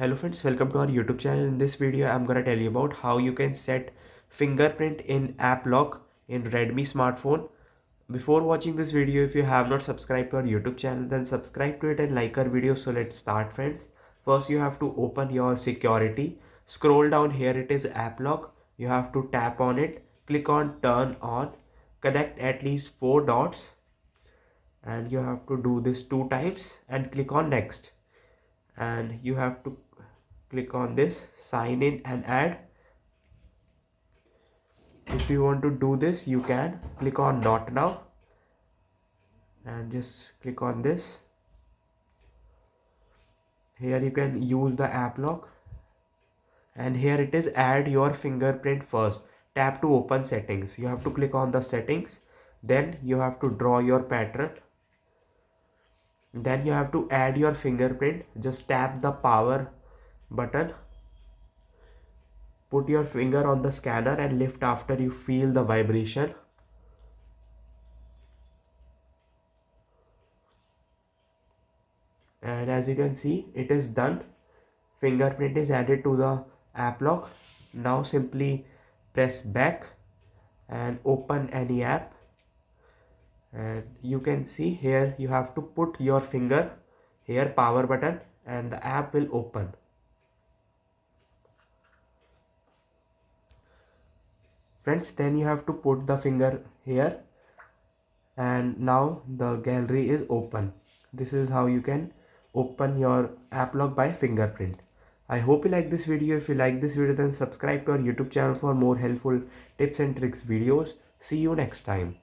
Hello friends, welcome to our YouTube channel. In this video, I'm gonna tell you about how you can set fingerprint in App Lock in Redmi smartphone. Before watching this video, if you have not subscribed to our YouTube channel, then subscribe to it and like our video. So let's start friends. First, you have to open your security. Scroll down here, it is App Lock. You have to tap on it, click on turn on, connect at least 4 dots, and you have to do this 2 times and click on next. And you have to click on this sign in and add. If you want to do this, you can click on not now and just click on this. Here you can use the app lock, and here it is add your fingerprint. First tap to open settings. You have to click on the settings, then you have to draw your pattern, then you have to add your fingerprint. Just tap the power button, put your finger on the scanner and lift after you feel the vibration. And as you can see, it is done. Fingerprint is added to the app lock. Now simply press back and open any app, and you can see here you have to put your finger here, power button, and the app will open. Friends, then you have to put the finger here, and now the gallery is open. This is how you can open your app lock by fingerprint. I hope you like this video. If you like this video, then subscribe to our YouTube channel for more helpful tips and tricks videos. See you next time.